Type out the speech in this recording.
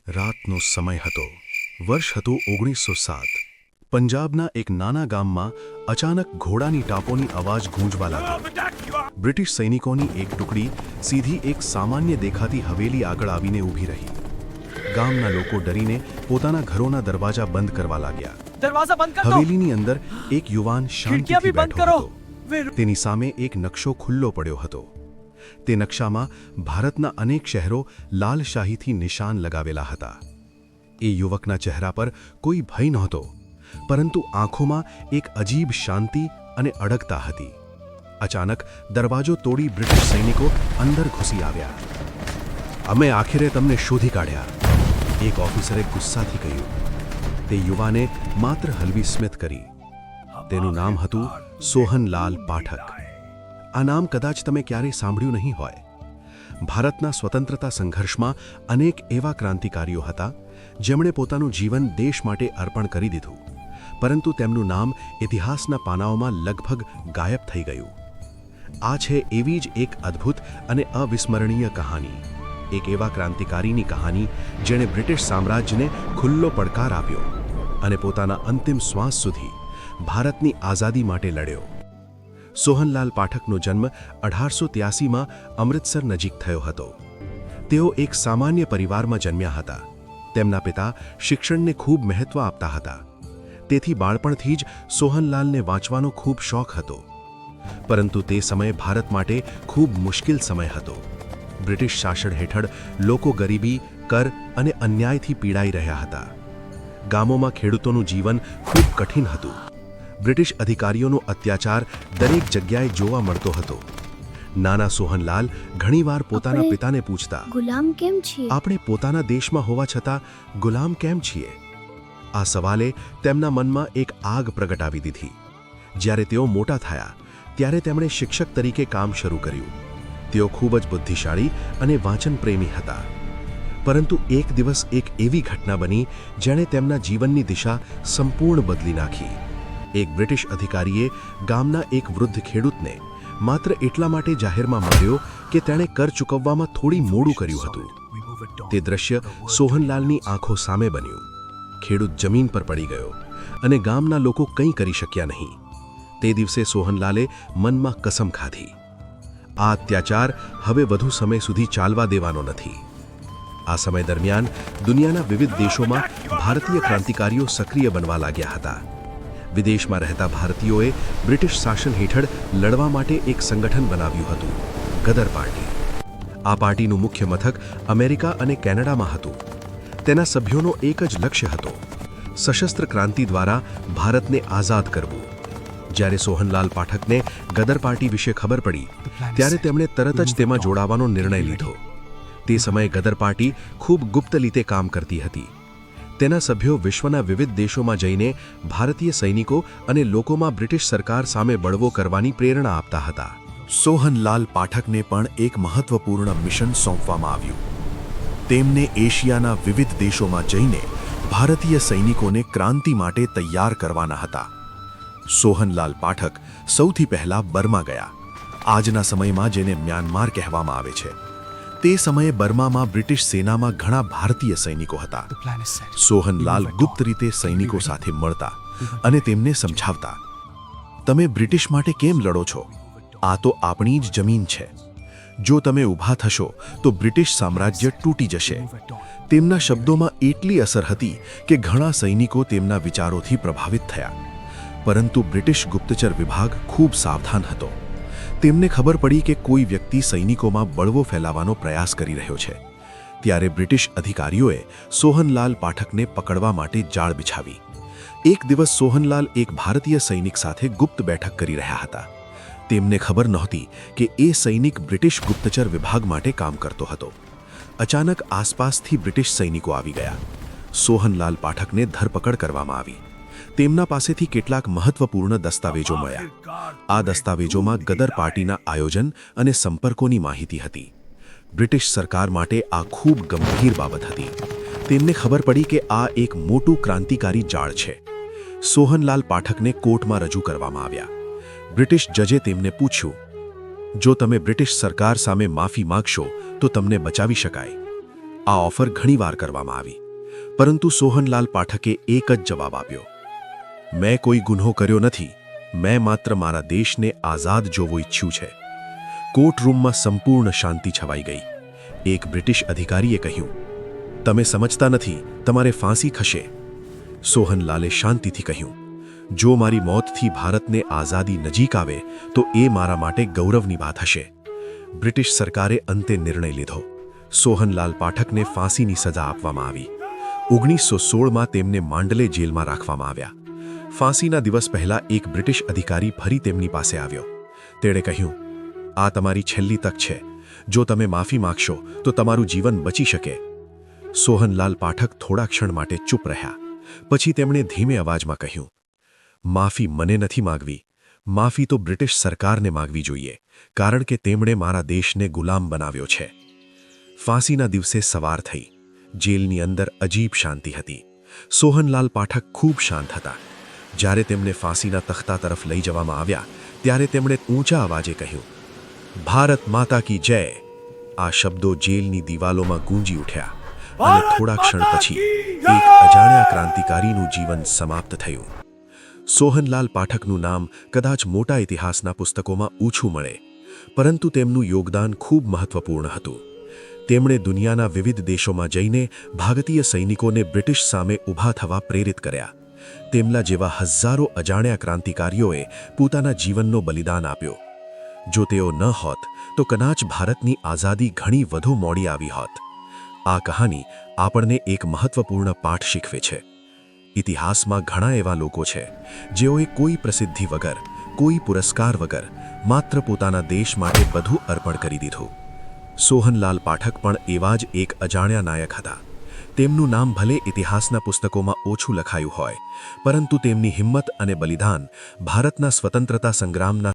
રાતનો સમય હતો. વર્ષ હતું 1907. પંજાબના એક નાના ગામમાં અચાનક ઘોડાની ટાપોની અવાજ ગૂંજવા લાગી. બ્રિટિશ સૈનિકોની એક ટુકડી સીધી એક સામાન્ય દેખાતી હવેલી આગળ આવીને ઊભી રહી. ગામના લોકો ડરીને પોતાના ઘરોના દરવાજા બંધ કરવા લાગ્યા. દરવાજા બંધ કર દો. હવેલીની અંદર એક યુવાન ખિડકીઓ શાંતિથી બી બંધ બેઠો કરો. હતો. તેની સામે એક નકશો ખુલ્લો પડ્યો હતો. તે નકશામાં ભારતના અનેક શહેરો લાલ શાહીથી નિશાન લગાવેલા હતા. એ યુવકના ચહેરા પર કોઈ ભય નહોતો, પરંતુ આંખોમાં એક અજીબ શાંતિ અને અડગતા હતી. અચાનક દરવાજો તોડી બ્રિટિશ સૈનિકો અંદર ઘૂસી આવ્યા. અમે આખરે તમને શોધી કાઢ્યા, એક ઓફિસરે ગુસ્સાથી કહ્યું. તે યુવાને માત્ર હલવી સ્મિત કરી. તેનું નામ હતું સોહનલાલ પાઠક. આ નામ કદાચ તમે ક્યારેય સાંભળ્યું નહીં હોય. ભારતના સ્વતંત્રતા સંઘર્ષમાં અનેક એવા ક્રાંતિકારીઓ હતા જેમણે પોતાનું જીવન દેશ માટે અર્પણ કરી દીધું, પરંતુ તેમનું નામ ઇતિહાસના પાનાઓમાં લગભગ ગાયબ થઈ ગયું. આ છે એવી જ એક અદ્ભુત અને અવિસ્મરણીય કહાની. એક એવા ક્રાંતિકારીની કહાની જેણે બ્રિટિશ સામ્રાજ્યને ખુલ્લો પડકાર આપ્યો અને પોતાના અંતિમ શ્વાસ સુધી ભારતની આઝાદી માટે લડ્યો. સોહનલાલ પાઠકનો જન્મ 1883માં અમૃતસર નજીક થયો હતો. તેઓ એક સામાન્ય પરિવારમાં જન્મ્યા હતા. તેમના પિતા શિક્ષણને ખૂબ મહત્વ આપતા હતા. તેથી બાળપણથી જ સોહનલાલને વાંચવાનો ખૂબ શોખ હતો. પરંતુ તે સમય ભારત માટે ખૂબ મુશ્કેલ સમય હતો. બ્રિટિશ શાસન હેઠળ લોકો ગરીબી, કર અને અન્યાયથી પીડાઈ રહ્યા હતા. ગામોમાં ખેડૂતોનું જીવન ખૂબ કઠિન હતું. બ્રિટિશ અધિકારીઓનો અત્યાચાર દરેક જગ્યાએ જોવા મળતો હતો. નાના સોહનલાલ ઘણીવાર પોતાના પિતાને પૂછતા, ગુલામ કેમ છીએ? આપણે પોતાના દેશમાં હોવા છતાં ગુલામ કેમ છીએ? આ સવાલે તેમના મનમાં એક આગ પ્રગટાવી દીધી. જ્યારે તેઓ મોટા થયા ત્યારે તેમણે શિક્ષક તરીકે કામ શરૂ કર્યું. તેઓ ખૂબ જ બુદ્ધિશાળી અને વાંચન પ્રેમી હતા. પરંતુ એક દિવસ એક એવી ઘટના બની જેણે તેમના જીવનની દિશા સંપૂર્ણ બદલી નાખી. એક બ્રિટિશ અધિકારીએ ગામના એક વૃદ્ધ ખેડૂતને માત્ર એટલા માટે જાહેરમાં માર્યો કે તેણે કર ચૂકવવામાં થોડી મોડું કર્યું હતું. તે દ્રશ્ય સોહનલાલની આંખો સામે બન્યું. ખેડૂત જમીન પર પડી ગયો અને ગામના લોકો કંઈ કરી શક્યા નહીં. તે દિવસે સોહનલાલે મનમાં કસમ ખાધી, આ અત્યાચાર હવે વધુ સમય સુધી ચાલવા દેવાનો નથી. આ સમય દરમિયાન દુનિયાના વિવિધ દેશોમાં ભારતીય ક્રાંતિકારીઓ સક્રિય બનવા લાગ્યા હતા. વિદેશમાં રહેતા ભારતીયોએ બ્રિટિશ શાસન હેઠળ લડવા માટે એક સંગઠન બનાવ્યું હતું, ગદર પાર્ટી. આ પાર્ટીનું મુખ્ય મથક અમેરિકા અને કેનેડામાં હતું. તેના સભ્યોનો એક જ લક્ષ્ય હતો, સશસ્ત્ર ક્રાંતિ દ્વારા ભારતને આઝાદ કરવું. જ્યારે સોહનલાલ પાઠકને ગદર પાર્ટી વિશે ખબર પડી ત્યારે તેમણે તરત જ તેમાં જોડાવાનો નિર્ણય લીધો. તે સમયે ગદર પાર્ટી ખૂબ ગુપ્ત રીતે કામ કરતી હતી. તેના સભ્યો વિશ્વના વિવિધ દેશોમાં જઈને ભારતીય સૈનિકો અને લોકોમાં બ્રિટિશ સરકાર સામે બળવો કરવાની પ્રેરણા આપતા હતા. સોહનલાલ પાઠકને પણ એક મહત્વપૂર્ણ મિશન સોંપવામાં આવ્યું. તેમને એશિયાના વિવિધ દેશોમાં જઈને ભારતીય સૈનિકોને ક્રાંતિ માટે તૈયાર કરવાના હતા. સોહનલાલ પાઠક સૌથી પહેલા બર્મા ગયા, આજના સમયમાં જેને મ્યાનમાર કહેવામાં આવે છે. તે સમયે બર્મામાં બ્રિટિશ સેનામાં ઘણા ભારતીય સૈનિકો હતા. સોહનલાલ ગુપ્ત રીતે સૈનિકો સાથે મળતા અને તેમને સમજાવતા, તમે બ્રિટિશ માટે કેમ લડો છો? આ તો આપણી જ જમીન છે. જો તમે ઊભા થશો તો બ્રિટિશ સામ્રાજ્ય તૂટી જશે. તેમના શબ્દોમાં એટલી અસર હતી કે ઘણા સૈનિકો તેમના વિચારોથી પ્રભાવિત થયા. પરંતુ બ્રિટિશ ગુપ્તચર વિભાગ ખૂબ સાવધાન હતો. તેમને ખબર પડી કે કોઈ વ્યક્તિ સૈનિકોમાં બળવો ફેલાવવાનો પ્રયાસ કરી રહ્યો છે. ત્યારે બ્રિટિશ અધિકારીઓએ સોહનલાલ પાઠકને પકડવા માટે જાળ બિછાવી. એક દિવસ સોહનલાલ એક ભારતીય સૈનિક સાથે ગુપ્ત બેઠક કરી રહ્યા હતા. તેમને ખબર નહોતી કે એ સૈનિક બ્રિટિશ ગુપ્તચર વિભાગ માટે કામ કરતો હતો. અચાનક આસપાસથી બ્રિટિશ સૈનિકો આવી ગયા. સોહનલાલ પાઠકને ધરપકડ કરવામાં આવી. તેમના પાસેથી કેટલાક મહત્વપૂર્ણ દસ્તાવેજો મળ્યા. આ દસ્તાવેજોમાં ગદર પાર્ટીના આયોજન અને સંપર્કોની માહિતી હતી. બ્રિટિશ સરકાર માટે આ ખૂબ ગંભીર બાબત હતી. તેમને ખબર પડી કે આ એક મોટું ક્રાંતિકારી જાળ છે. સોહનલાલ પાઠકને કોર્ટમાં રજૂ કરવામાં આવ્યા. બ્રિટિશ જજે તેમને પૂછ્યું, જો તમે બ્રિટિશ સરકાર સામે માફી માંગશો તો તમને બચાવી શકાય. આ ઓફર ઘણીવાર કરવામાં આવી, પરંતુ સોહનલાલ પાઠકે એક જ જવાબ આપ્યો, મેં કોઈ ગુન્હો કર્યો નથી, મેં માત્ર મારા દેશને આઝાદ જોવો ઈચ્છ્યું છે. કોર્ટરૂમમાં સંપૂર્ણ શાંતિ છવાઈ ગઈ. એક બ્રિટિશ અધિકારીએ કહ્યું, તમે સમજતા નથી, તમારે ફાંસી થશે. સોહનલાલે શાંતિથી કહ્યું, જો મારી મોતથી ભારતને આઝાદી નજીક આવે તો એ મારા માટે ગૌરવની વાત હશે. બ્રિટિશ સરકારે અંતે નિર્ણય લીધો. સોહનલાલ પાઠકને ફાંસીની સજા આપવામાં આવી. 1916માં તેમને માંડલે જેલમાં રાખવામાં આવ્યા. ફાંસીના દિવસ પહેલા એક બ્રિટિશ અધિકારી ફરી તેમની પાસે આવ્યો. તેણે કહ્યું, આ તમારી છેલ્લી તક છે. જો તમે માફી માગશો તો તમારું જીવન બચી શકે. સોહનલાલ પાઠક થોડા ક્ષણ માટે ચૂપ રહ્યા. પછી તેમણે ધીમે અવાજમાં કહ્યું, માફી મને નથી માગવી, માફી તો બ્રિટિશ સરકારને માગવી જોઈએ, કારણ કે તેમણે મારા દેશને ગુલામ બનાવ્યો છે. ફાંસીના દિવસે સવાર થઈ. જેલની અંદર અજીબ શાંતિ હતી. સોહનલાલ પાઠક ખૂબ શાંત હતા. જ્યારે તેમને ફાંસીના તખ્તા તરફ લઈ જવામાં આવ્યા ત્યારે તેમણે ઊંચા અવાજે કહ્યું, ભારત માતા કી જય. આ શબ્દો જેલની દિવાલોમાં ગૂંજી ઉઠ્યા અને થોડા ક્ષણ પછી એક અજાણ્યા ક્રાંતિકારીનું જીવન સમાપ્ત થયું. સોહનલાલ પાઠકનું નામ કદાચ મોટા ઇતિહાસના પુસ્તકોમાં ઓછું મળે, પરંતુ તેમનું યોગદાન ખૂબ મહત્વપૂર્ણ હતું. તેમણે દુનિયાના વિવિધ દેશોમાં જઈને ભારતીય સૈનિકોને બ્રિટિશ સામે ઊભા થવા પ્રેરિત કર્યા. તેમના જેવા હજારો અજાણ્યા ક્રાંતિકારીઓએ પોતાના જીવનનો બલિદાન આપ્યો. જો તેઓ ન હોત તો કદાચ ભારતની આઝાદી ઘણી વધુ મોડી આવી હોત. આ કહાની આપણને એક મહત્વપૂર્ણ પાઠ શીખવે છે. ઇતિહાસમાં ઘણા એવા લોકો છે જેઓએ કોઈ પ્રસિદ્ધિ વગર, કોઈ પુરસ્કાર વગર માત્ર પોતાના દેશ માટે બધું અર્પણ કરી દીધું. સોહનલાલ પાઠક પણ એવા જ એક અજાણ્યા નાયક હતા. તેમનું નામ ભલે ઇતિહાસના પુસ્તકોમાં ઓછું લખાયું હોય, પરંતુ તેમની હિંમત અને બલિદાન ભારતના સ્વતંત્રતા સંગ્રામના